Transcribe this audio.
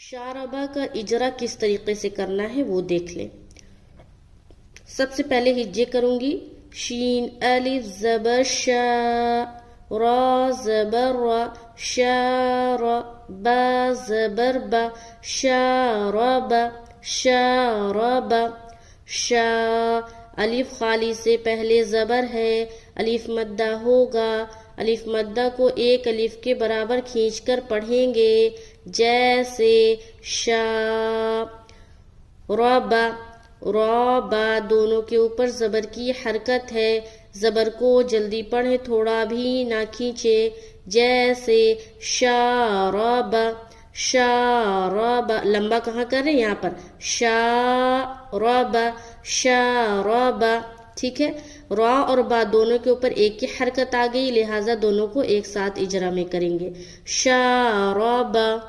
शारबा का इजरा किस तरीके से करना है वो देख लें। सबसे पहले हिज्जे करूंगी। शीन अलिफ ज़बर शा, रा ज़बर रा, शारा, बा ज़बर बा, शारबा, शारबा, शा। अलिफ खाली से पहले ज़बर है, अलिफ मद्दा होगा। अलिफ मद्दा को एक अलिफ के बराबर खींचकर पढ़ेंगे, जैसे शा। रबा, रबा दोनों के ऊपर जबर की हरकत है। जबर को जल्दी पढ़े, थोड़ा भी ना खींचे, जैसे शारबा, शारबा। लंबा कहाँ कर रहे हैं यहाँ पर, शारबा, शारबा। ठीक है। रा और बा दोनों के ऊपर एक की हरकत आ गई, लिहाजा दोनों को एक साथ इजरा में करेंगे। शारबा।